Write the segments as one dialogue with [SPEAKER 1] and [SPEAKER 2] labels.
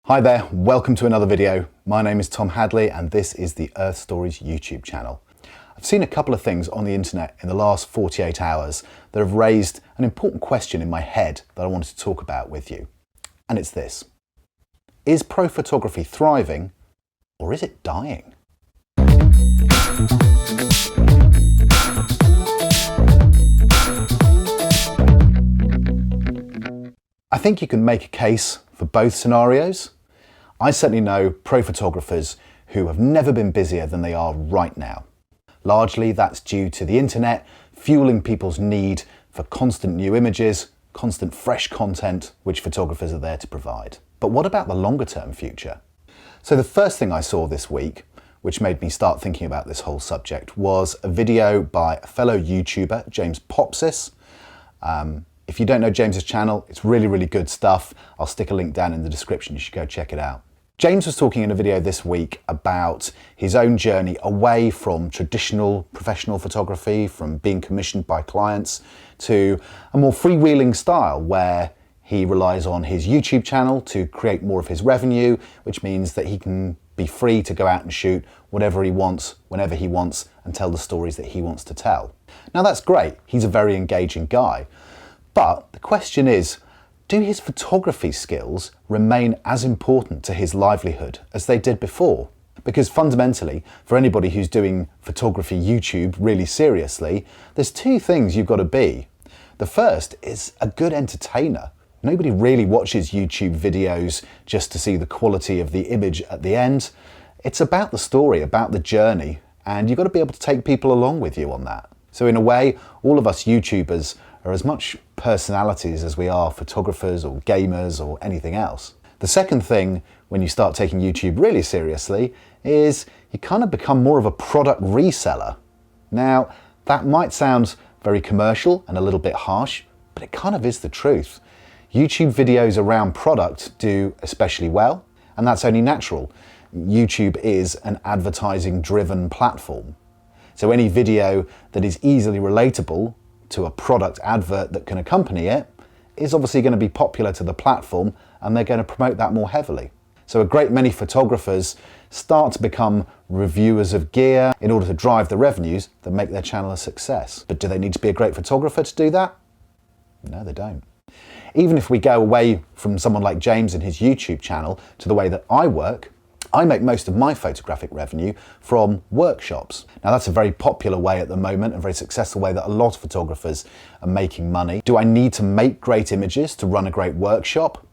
[SPEAKER 1] Hi there, welcome to another video. My name is Tom Hadley and this is the Earth Stories YouTube channel. I've seen a couple of things on the internet in the last 48 hours that have raised an important question in my head that I wanted to talk about with you. And it's this: is pro photography thriving or is it dying? I think you can make a case for both scenarios. I certainly know pro photographers who have never been busier than they are right now. Largely that's due to the internet fueling people's need for constant new images, constant fresh content, which photographers are there to provide. But what about the longer term future? So the first thing I saw this week, which made me start thinking about this whole subject, was a video by a fellow YouTuber, James Popsys. If you don't know James's channel, it's really good stuff. I'll stick a link down in the description, you should go check it out. James was talking in a video this week about his own journey away from traditional professional photography, from being commissioned by clients, to a more freewheeling style where he relies on his YouTube channel to create more of his revenue, which means that he can be free to go out and shoot whatever he wants, whenever he wants, and tell the stories that he wants to tell. Now that's great, he's a very engaging guy. But the question is, do his photography skills remain as important to his livelihood as they did before? Because fundamentally, for anybody who's doing photography YouTube really seriously, there's two things you've got to be. The first is a good entertainer. Nobody really watches YouTube videos just to see the quality of the image at the end. It's about the story, about the journey, and you've got to be able to take people along with you on that. So in a way, all of us YouTubers are as much personalities as we are photographers or gamers or anything else. The second thing when you start taking YouTube really seriously is you kind of become more of a product reseller. Now, that might sound very commercial and a little bit harsh, but it kind of is the truth. YouTube videos around product do especially well, and that's only natural. YouTube is an advertising-driven platform. So any video that is easily relatable to a product advert that can accompany it is obviously going to be popular to the platform, and they're going to promote that more heavily. So a great many photographers start to become reviewers of gear in order to drive the revenues that make their channel a success. But do they need to be a great photographer to do that? No, they don't. Even if we go away from someone like James and his YouTube channel to the way that I work, I make most of my photographic revenue from workshops. Now that's a very popular way at the moment, a very successful way that a lot of photographers are making money. Do I need to make great images to run a great workshop?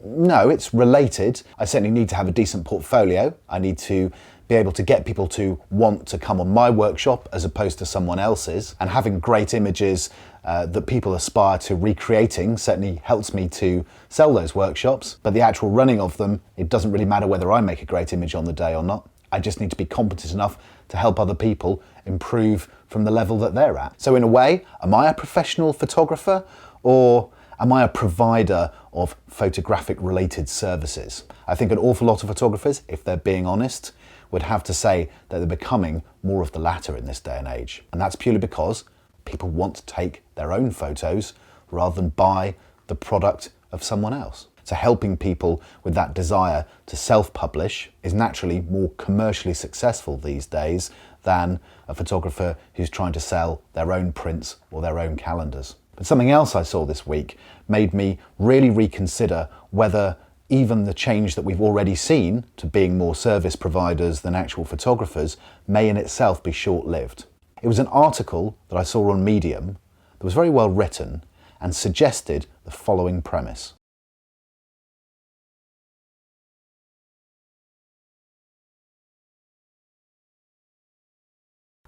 [SPEAKER 1] No, it's related. I certainly need to have a decent portfolio. I need to be able to get people to want to come on my workshop as opposed to someone else's. And having great images that people aspire to recreating certainly helps me to sell those workshops. But the actual running of them, it doesn't really matter whether I make a great image on the day or not. I just need to be competent enough to help other people improve from the level that they're at. So in a way, am I a professional photographer or am I a provider of photographic related services? I think an awful lot of photographers, if they're being honest, would have to say that they're becoming more of the latter in this day and age. And that's purely because people want to take their own photos rather than buy the product of someone else. So helping people with that desire to self-publish is naturally more commercially successful these days than a photographer who's trying to sell their own prints or their own calendars. But something else I saw this week made me really reconsider whether even the change that we've already seen to being more service providers than actual photographers may in itself be short-lived. It was an article that I saw on Medium that was very well written and suggested the following premise.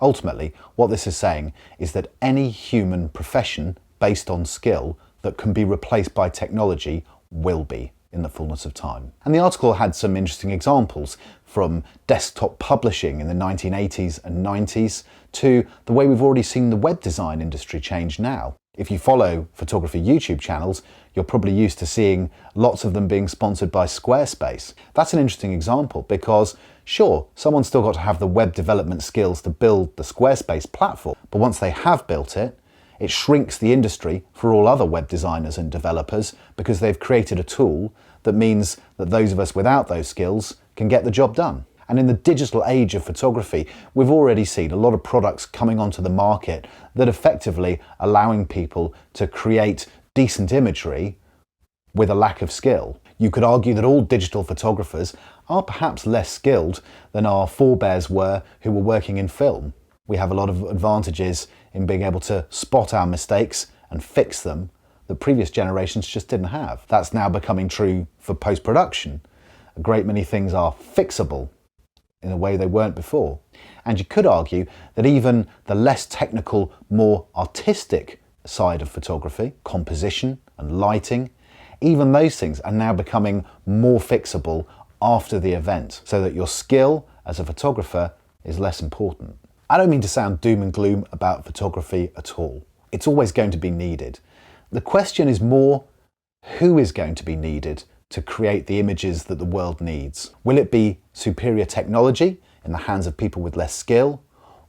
[SPEAKER 1] Ultimately, what this is saying is that any human profession based on skill that can be replaced by technology will be in the fullness of time. And the article had some interesting examples, from desktop publishing in the 1980s and 90s to the way we've already seen the web design industry change now. If you follow photography YouTube channels, you're probably used to seeing lots of them being sponsored by Squarespace. That's an interesting example because, sure, someone's still got to have the web development skills to build the Squarespace platform, but once they have built it, it shrinks the industry for all other web designers and developers because they've created a tool that means that those of us without those skills can get the job done. And in the digital age of photography, we've already seen a lot of products coming onto the market that effectively allowing people to create decent imagery with a lack of skill. You could argue that all digital photographers are perhaps less skilled than our forebears were who were working in film. We have a lot of advantages in being able to spot our mistakes and fix them that previous generations just didn't have. That's now becoming true for post-production. A great many things are fixable in a way they weren't before. And you could argue that even the less technical, more artistic side of photography, composition and lighting, even those things are now becoming more fixable after the event, so that your skill as a photographer is less important. I don't mean to sound doom and gloom about photography at all. It's always going to be needed. The question is more, who is going to be needed to create the images that the world needs? Will it be superior technology in the hands of people with less skill,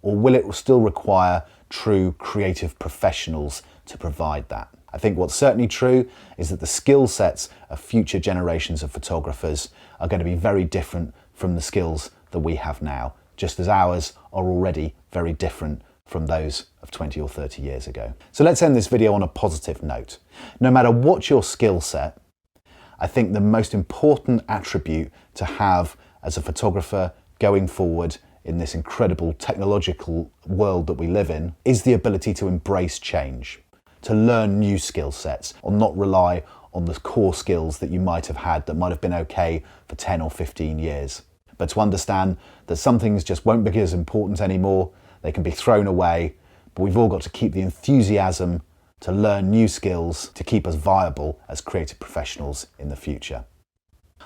[SPEAKER 1] or will it still require true creative professionals to provide that? I think what's certainly true is that the skill sets of future generations of photographers are going to be very different from the skills that we have now, just as ours are already very different from those of 20 or 30 years ago. So let's end this video on a positive note. No matter what your skill set, I think the most important attribute to have as a photographer going forward in this incredible technological world that we live in is the ability to embrace change, to learn new skill sets, or not rely on the core skills that you might have had that might have been okay for 10 or 15 years. But to understand that some things just won't be as important anymore, they can be thrown away, but we've all got to keep the enthusiasm to learn new skills to keep us viable as creative professionals in the future.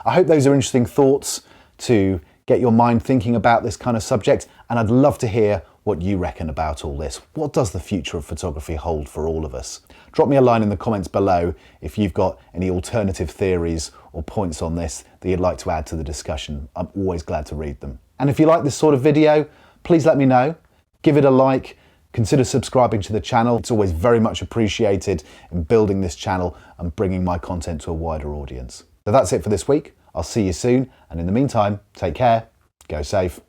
[SPEAKER 1] I hope those are interesting thoughts to get your mind thinking about this kind of subject, and I'd love to hear what you reckon about all this. What does the future of photography hold for all of us? Drop me a line in the comments below if you've got any alternative theories or points on this that you'd like to add to the discussion. I'm always glad to read them. And if you like this sort of video, please let me know. Give it a like. Consider subscribing to the channel. It's always very much appreciated in building this channel and bringing my content to a wider audience. So that's it for this week. I'll see you soon. And in the meantime, take care, go safe.